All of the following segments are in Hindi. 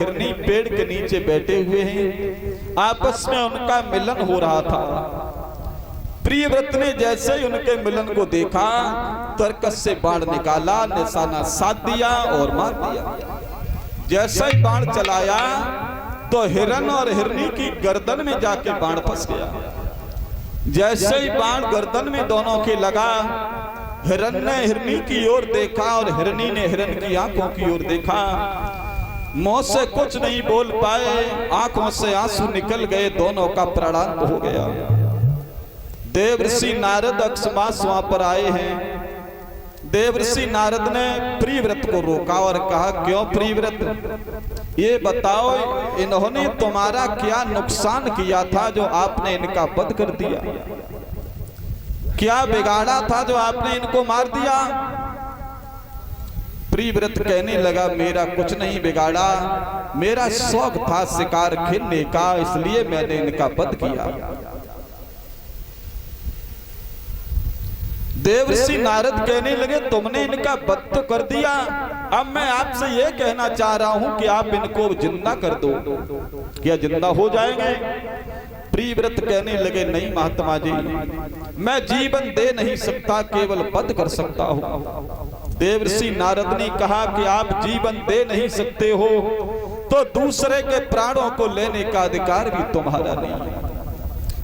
हिरनी पेड़ के नीचे बैठे हुए हैं, आपस में उनका मिलन हो रहा था। प्रियव्रत ने जैसे ही उनके मिलन को देखा, तरकस से बाण निकाला, निशाना साध दिया और मार दिया। जैसा ही बाण चलाया तो हिरन और हिरनी की गर्दन में जाके बाण फंस गया। जैसे ही बाण गर्दन में दोनों के लगा, हिरन ने हिरनी की ओर देखा और हिरनी ने हिरन की आंखों की ओर देखा। मुंह से कुछ नहीं बोल पाए, आंखों से आंसू निकल गए, दोनों का प्राणांत हो गया। देवर्षि नारद अकस्मात वहां पर आए हैं। देवर्षि नारद ने प्रियव्रत को रोका और कहा, क्यों प्रियव्रत, ये बताओ इन्होंने तुम्हारा क्या नुकसान किया था जो आपने इनका वध कर दिया? क्या बिगाड़ा था जो आपने इनको मार दिया? प्रियव्रत कहने लगा, मेरा कुछ नहीं बिगाड़ा, मेरा शौक था शिकार खेलने का, इसलिए मैंने इनका वध किया। देवर्षि नारद कहने लगे, तुमने इनका वध तो कर दिया, अब मैं आपसे यह कहना चाह रहा हूं कि आप इनको जिंदा कर दो, क्या जिंदा हो जाएंगे? प्रियव्रत कहने लगे, नहीं महात्मा जी, मैं जीवन दे नहीं सकता, केवल वध कर सकता हूं। देवर्षि नारद ने कहा कि आप जीवन दे नहीं सकते हो तो दूसरे के प्राणों को लेने का अधिकार भी तुम्हारा नहीं है।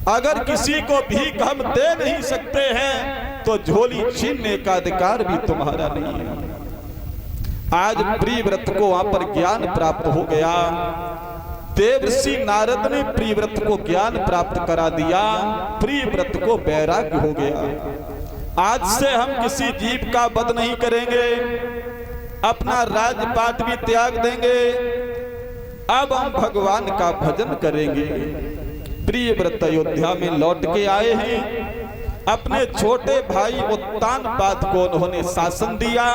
अगर किसी को भीख हम दे नहीं सकते हैं तो झोली छीनने का अधिकार भी तुम्हारा नहीं है। आज प्रियव्रत को वहां पर ज्ञान प्राप्त हो गया। देवर्षि नारद ने प्रियव्रत को ज्ञान प्राप्त करा दिया, प्रियव्रत को वैराग्य हो गया। आज से हम किसी जीव का वध नहीं करेंगे, अपना राजपाट भी त्याग देंगे, अब हम भगवान का भजन करेंगे। प्रियव्रत अयोध्या में लौट के आए हैं। अपने छोटे भाई उत्तानपाद को उन्होंने शासन दिया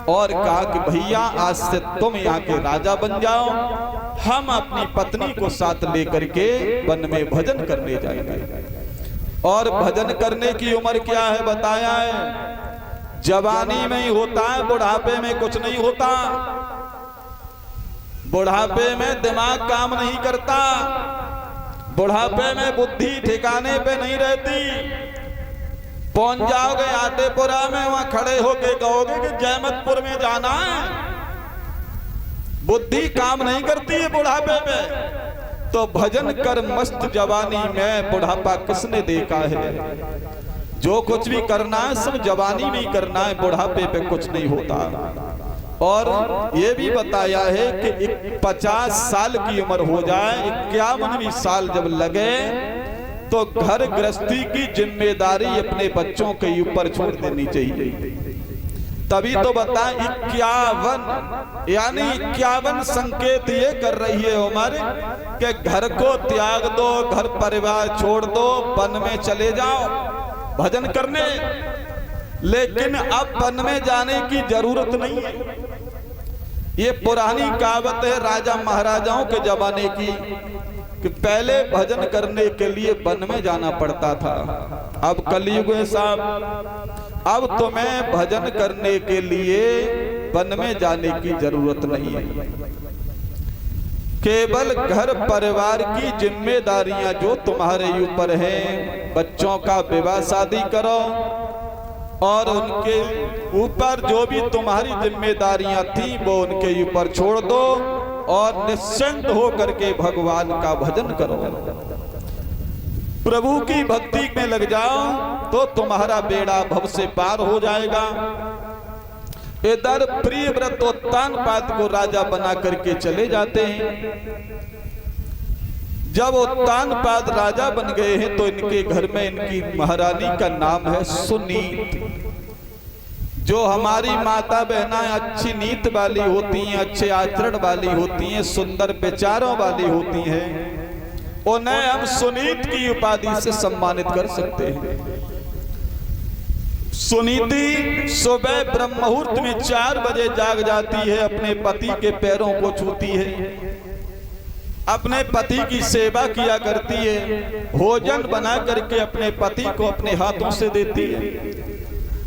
और कहा कि भैया आज से तुम यहाँ के राजा बन जाओ, हम अपनी पत्नी को साथ लेकर के वन में भजन करने जाएंगे। और भजन करने की उम्र क्या है बताया है, जवानी में ही होता है, बुढ़ापे में कुछ नहीं होता। बुढ़ापे में दिमाग काम नहीं करता, बुढ़ापे में बुद्धि ठिकाने पे नहीं रहती। पहुंच जाओगे आटेपुरा में, वहां खड़े होके कहोगे कि जयमतपुर में जाना है, बुद्धि काम नहीं करती है बुढ़ापे में। तो भजन कर मस्त जवानी में, बुढ़ापा किसने देखा है? जो कुछ भी करना है सब जवानी में ही करना है, बुढ़ापे पे कुछ नहीं होता। और ये भी बताया है कि 50 साल की उम्र हो जाए, 51वें साल जब लगे तो घर गृहस्थी की जिम्मेदारी अपने बच्चों के ऊपर छोड़ देनी चाहिए। तभी तो बता 51 यानी 51 संकेत ये कर रही है उम्र कि घर को त्याग दो, घर परिवार छोड़ दो, वन में चले जाओ भजन करने। लेकिन अब वन में जाने की जरूरत नहीं है। ये पुरानी कहावत है राजा महाराजाओं के जमाने की कि पहले भजन करने के लिए वन में जाना पड़ता था। अब कलयुग है साहब, अब तुम्हें भजन करने के लिए वन में जाने की जरूरत नहीं है। केवल घर परिवार की जिम्मेदारियां जो तुम्हारे ऊपर हैं, बच्चों का विवाह शादी करो और उनके ऊपर जो भी तुम्हारी जिम्मेदारियां थी वो उनके ऊपर छोड़ दो और निश्चिंत हो करके भगवान का भजन करो। प्रभु की भक्ति में लग जाओ तो तुम्हारा बेड़ा भव से पार हो जाएगा। इधर प्रियव्रत उत्तानपाद को राजा बना करके चले जाते हैं। जब उत्तानपाद राजा बन गए हैं तो इनके घर में इनकी महारानी का नाम है सुनीत। जो हमारी माता बहना अच्छी नीत वाली होती हैं, अच्छे आचरण वाली होती हैं, सुंदर विचारों वाली होती हैं, उन्हें हम सुनीत की उपाधि से सम्मानित कर सकते हैं। सुनीति सुबह ब्रह्म मुहूर्त में 4 बजे जाग जाती है, अपने पति के पैरों को छूती है, अपने पति की सेवा किया करती है, भोजन बना करके अपने पति को अपने हाथों से देती है।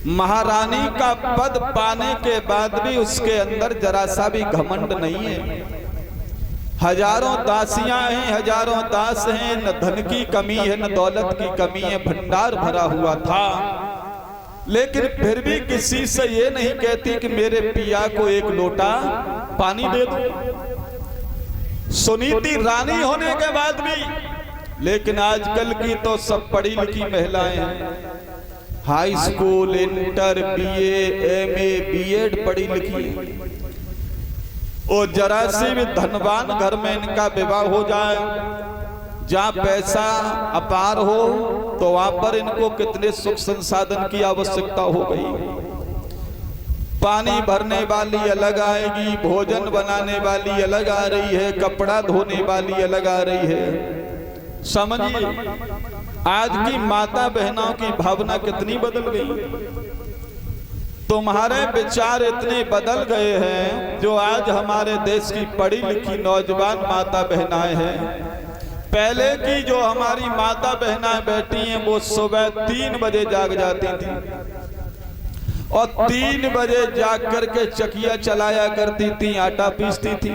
महारानी का पद पाने के बाद भी उसके अंदर जरा सा भी घमंड नहीं है। हजारों दासियां हैं, हजारों दास हैं, न धन की कमी है न दौलत की कमी है, भंडार भरा हुआ था। लेकिन फिर भी किसी से ये नहीं कहती कि मेरे पिया को एक लोटा पानी दे दो। सुनीति रानी होने के बाद भी। लेकिन आजकल की तो सब पढ़ी लिखी महिलाएं हैं, high school, inter, BA, MA, BEd पढ़ी लिखी। और जरा से भी धनवान घर में इनका विवाह हो जाए, जहाँ पैसा अपार हो, तो वहां पर इनको कितने सुख संसाधन की आवश्यकता हो गई। पानी भरने वाली अलग आएगी, भोजन बनाने वाली अलग आ रही है, कपड़ा धोने वाली अलग आ रही है। समझिए आज की माता बहनों की भावना कितनी बदल गई। तुम्हारे विचार इतने बदल गए हैं, जो आज हमारे देश की पढ़ी लिखी नौजवान माता बहनाएं हैं। पहले की जो हमारी माता बहनाएं बैठी हैं, वो सुबह 3 बजे जाग जाती थी और 3 बजे जाग करके चकिया चलाया करती थी, आटा पीसती थी।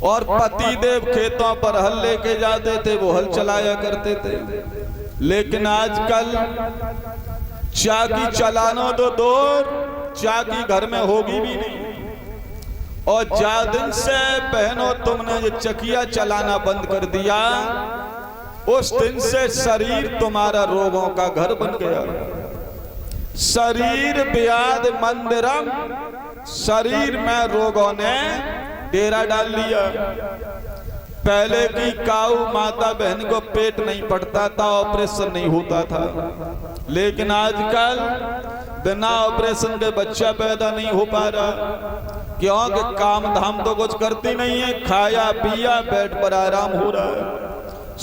और पतिदेव खेतों पर हल लेके जाते थे, वो हल चलाया करते थे। लेकिन आजकल चाकी चलाना तो दूर, चाकी घर में होगी भी नहीं। और जा दिन से बहनों तुमने ये चकिया चलाना बंद कर दिया, उस दिन से शरीर तुम्हारा रोगों का घर बन गया। शरीर व्याध मंदिरम, शरीर में रोगों ने डेरा डाल लिया। पहले की काऊ माता बहन को पेट नहीं पड़ता था, ऑपरेशन नहीं होता था। लेकिन आजकल बिना ऑपरेशन के बच्चा पैदा नहीं हो पा रहा, क्योंकि काम धाम तो कुछ करती नहीं है, खाया पिया बेड पर आराम हो रहा है।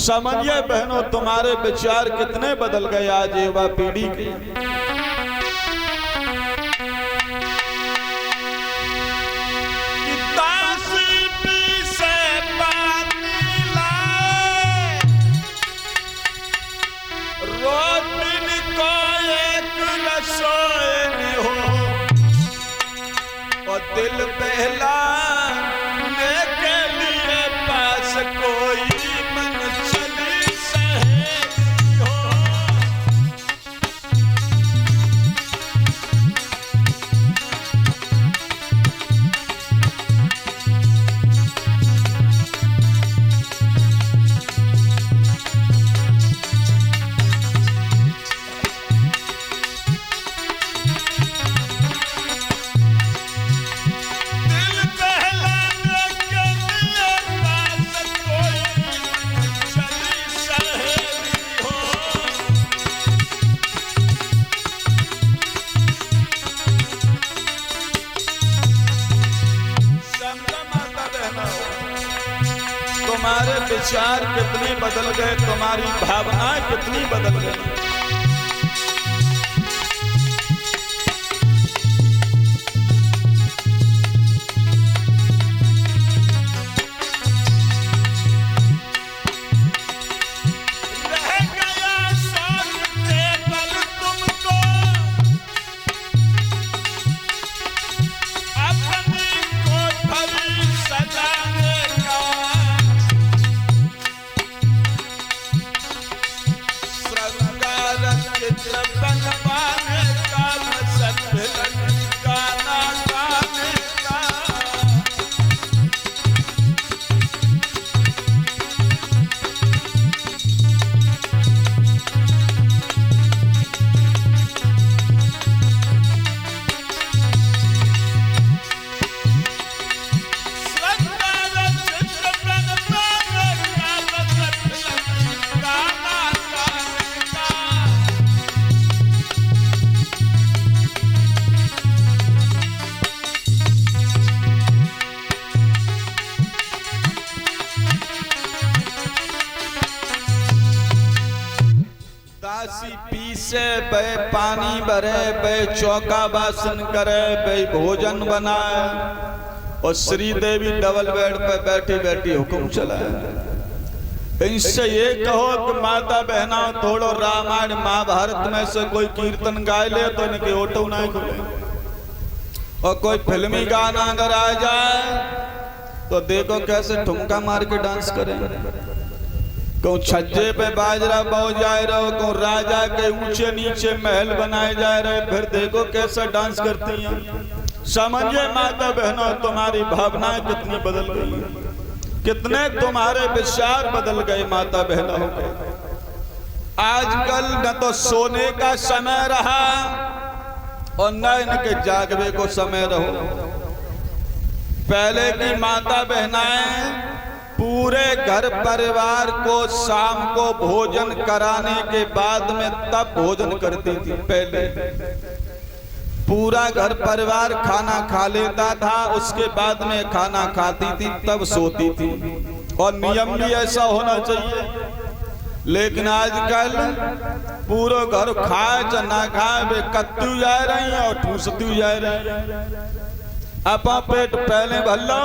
समझिए बहनों, तुम्हारे विचार कितने बदल गए आज युवा पीढ़ी के। दिल बहलाने के लिए पास कोई मन चली सहेली हो। तुम्हारे विचार कितने बदल गए, तुम्हारी भावनाएं कितनी बदल गई। पीसे बे पानी भरे, बे चौका बासन करे, बे भोजन बनाए, और श्री देवी डबल बेड पे बैठी बैठी हुक्म चलाए। इनसे ये कहो कि माता बहना थोड़ो रामायण महाभारत में से कोई कीर्तन गाय ले तो इनके ऑटो ना खुले। और कोई फिल्मी गाना अगर आ जाए तो देखो कैसे ठुमका मार के डांस करें। कहूँ छज्जे पे बाजरा बो जाए रहो, कहूँ राजा के ऊंचे नीचे महल बनाए जा रहे, फिर देखो कैसा डांस करती हैं। समझिए माता बहनों, तुम्हारी भावनाएं कितनी बदल गई, कितने तुम्हारे विचार बदल गए माता बहनों। आजकल न तो सोने का समय रहा और न इनके जागवे को समय रहो। पहले की माता बहनाएं पूरे घर परिवार को शाम को भोजन कराने के बाद में तब भोजन करती थी। पहले पूरा घर परिवार खाना खा लेता था, उसके बाद में खाना खाती थी तब सोती थी, और नियम भी ऐसा होना चाहिए। लेकिन आजकल पूरा घर खाए च ना खाए वे कत्तू जा रही है और ठूसती जा रही है। अपा पेट पहले भर लो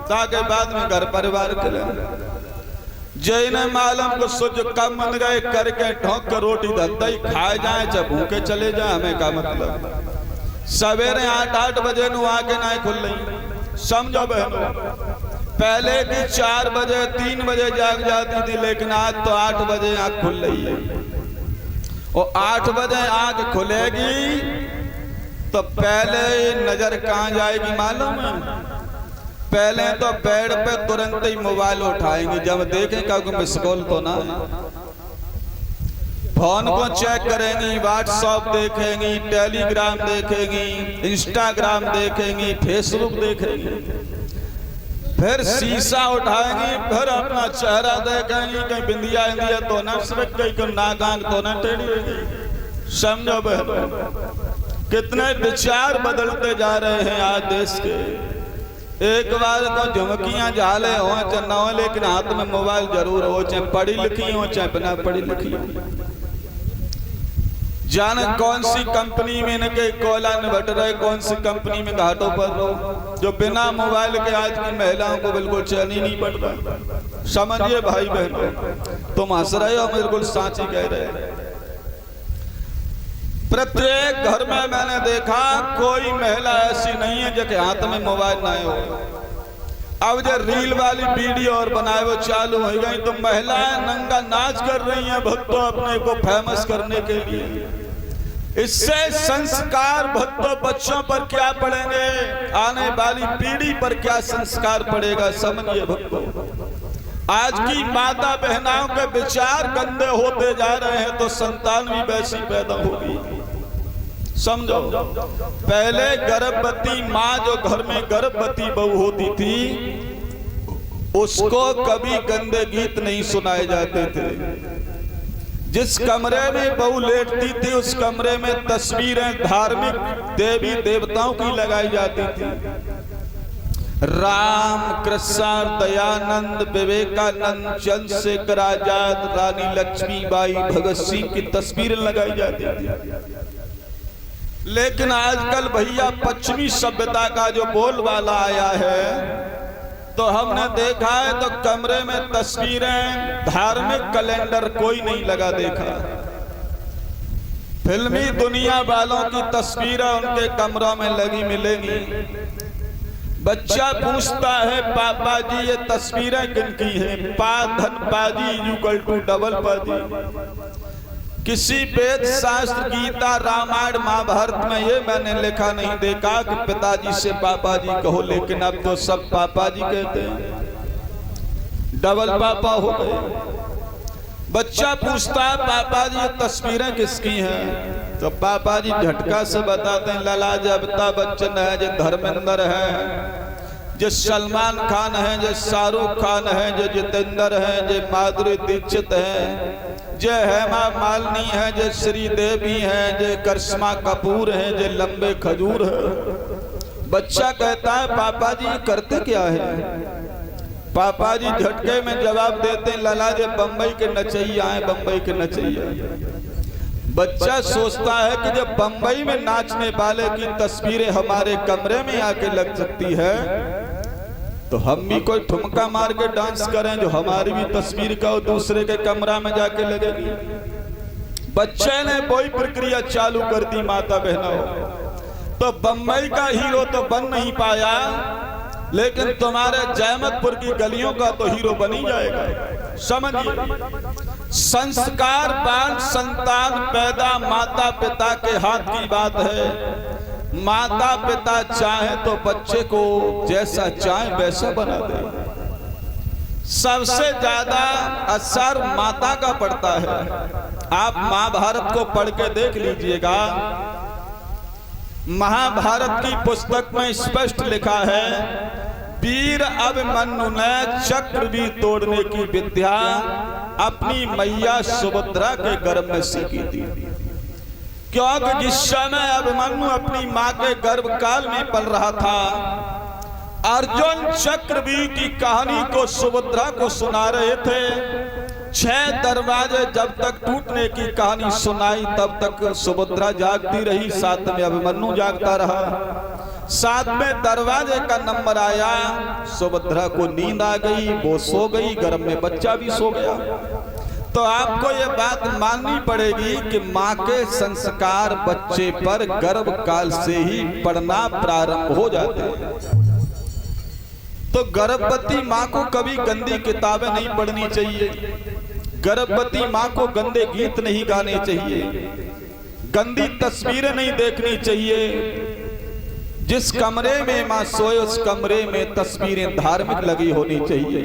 ताकि बाद में घर परिवार करे। जैन मालूम को सुज कम मन गए करके ठोक कर रोटी धरता ही खाए जाए चाहे भूखे चले जाए, हमें का मतलब। सवेरे 8-8 बजे नु आके ना खुल रही, समझो बहनों। पहले की 4 बजे 3 बजे जाग जाती थी, लेकिन आज तो 8 बजे आँख खुल रही है। और 8 बजे आँख खुलेगी तो पहले नजर कहाँ जाएगी मालूम है? पहले तो बेड पे तुरंत ही मोबाइल उठाएंगे, जब देखें कि मिस कॉल तो ना। फोन को चेक करेंगी, व्हाट्सएप देखेंगी, टेलीग्राम देखेंगी, इंस्टाग्राम देखेंगी, फेसबुक देखेंगी, फिर शीशा उठाएंगी, फिर अपना चेहरा देखेंगी, कहीं बिंदिया इंदिया तो ना सरक गई, कहीं नाक तो ना टेढ़ी हो गई। समझो बहनों, कितने विचार बदलते जा रहे हैं आज देश के। एक बार तो झुमकियां झाले हो चाहे न हो, लेकिन हाथ में मोबाइल जरूर हो, चाहे पढ़ी लिखी हो चाहे बिना पढ़ी लिखी हो। जाने कौन सी कंपनी में इनके कोयला निबट रहे, कौन सी कंपनी में घाटों पर रहो, जो बिना मोबाइल के आज की महिलाओं को बिल्कुल चैन ही नहीं पड़ रहा। समझिए भाई बहनों, तुम हंस रहे हो, बिल्कुल साची कह रहे हैं। प्रत्येक घर में मैंने देखा कोई महिला ऐसी नहीं है जिसके हाथ में मोबाइल ना हो। अब जो रील वाली वीडियो और बनाए वो चालू हो गई तो महिलाएं नंगा नाच कर रही हैं भक्तों अपने को फेमस करने के लिए। इससे संस्कार भक्तों बच्चों पर क्या पड़ेंगे, आने वाली पीढ़ी पर क्या संस्कार पड़ेगा, समझिए भक्तों। आज की माता बहनाओं के विचार गंदे होते जा रहे हैं तो संतान भी वैसी पैदा होगी। समझो, पहले गर्भवती माँ जो घर में गर्भवती बहू होती थी उसको कभी गंदे गीत नहीं सुनाए जाते थे। जिस कमरे में बहू लेटती थी उस कमरे में तस्वीरें धार्मिक देवी देवताओं की लगाई जाती थी। राम, कृष्ण, दयानंद, विवेकानंद, चंद्रशेखर आजाद, रानी लक्ष्मीबाई, भगत सिंह की तस्वीरें लगाई जाती थी। लेकिन आजकल भैया पश्चिमी सभ्यता का जो बोलबाला आया है तो हमने देखा है तो कमरे में तस्वीरें, धार्मिक कैलेंडर कोई नहीं लगा देखा। फिल्मी दुनिया वालों की तस्वीरें उनके कमरों में लगी मिलेंगी। बच्चा पूछता है पापा जी ये तस्वीरें किनकी हैं? पा धन पाजी इक्वल टू डबल पाजी। किसी वेद शास्त्र, गीता, रामायण, महाभारत में ये मैंने लिखा नहीं देखा कि पिताजी से पापा जी कहो, लेकिन अब तो सब पापा जी कहते हैं, डबल पापा हो गए। बच्चा पूछता है पापा जी ये तस्वीरें किसकी हैं? तो पापा जी झटका से बताते हैं लला जी अमिताभ बच्चन है, जो धर्मेंद्र है, जो सलमान खान है, जो शाहरुख खान है, जो जितेंद्र है, जो माधुरी दीक्षित है, जो हेमा मालिनी है, जो श्रीदेवी है, जो करिश्मा कपूर है, जो लंबे खजूर है। बच्चा कहता है पापा जी करते क्या है? पापा जी झटके में जवाब देते हैं लला जी बम्बई के नचैया हैं, बम्बई के नचैया। बच्चा सोचता है कि जब बम्बई में नाचने वाले की तस्वीरें हमारे कमरे में आके लग सकती है तो हम भी कोई ठुमका मार के डांस करें जो हमारी भी तस्वीर का और दूसरे के कमरा में जाके लगेगी। बच्चे ने वही प्रक्रिया चालू कर दी माता बहनों। तो बम्बई का हीरो तो बन नहीं पाया, लेकिन तुम्हारे जयमतपुर की गलियों का तो हीरो बन ही जाएगा। समझिए, संस्कारवान संतान पैदा माता पिता के हाथ की बात है। माता पिता चाहे तो बच्चे को जैसा चाहे वैसा बना दे। सबसे ज्यादा असर माता का पड़ता है। आप महाभारत को पढ़ के देख लीजिएगा। महाभारत की पुस्तक में स्पष्ट लिखा है, वीर अभिमन्यु ने चक्र भी तोड़ने की विद्या अपनी मैया सुभद्रा के गर्भ में सीखी थी। क्योंकि जिस समय अभिमन्यु अपनी मां के गर्भ काल में पल रहा था, अर्जुन चक्रव्यूह की कहानी को सुभद्रा को सुना रहे थे। 6 दरवाजे जब तक टूटने की कहानी सुनाई तब तक सुभद्रा जागती रही, साथ में अभिमन्यु जागता रहा। 7वें दरवाजे का नंबर आया, सुभद्रा को नींद आ गई, वो सो गई, गर्भ में बच्चा भी सो गया। तो आपको ये बात माननी पड़ेगी कि माँ के संस्कार बच्चे पर गर्भ काल से ही पड़ना प्रारंभ हो जाते हैं। तो गर्भवती माँ को कभी गंदी किताबें नहीं पढ़नी चाहिए, गर्भवती माँ को गंदे गीत नहीं गाने चाहिए, गंदी तस्वीरें नहीं देखनी चाहिए। जिस कमरे में माँ सोए उस कमरे में तस्वीरें धार्मिक लगी होनी चाहिए।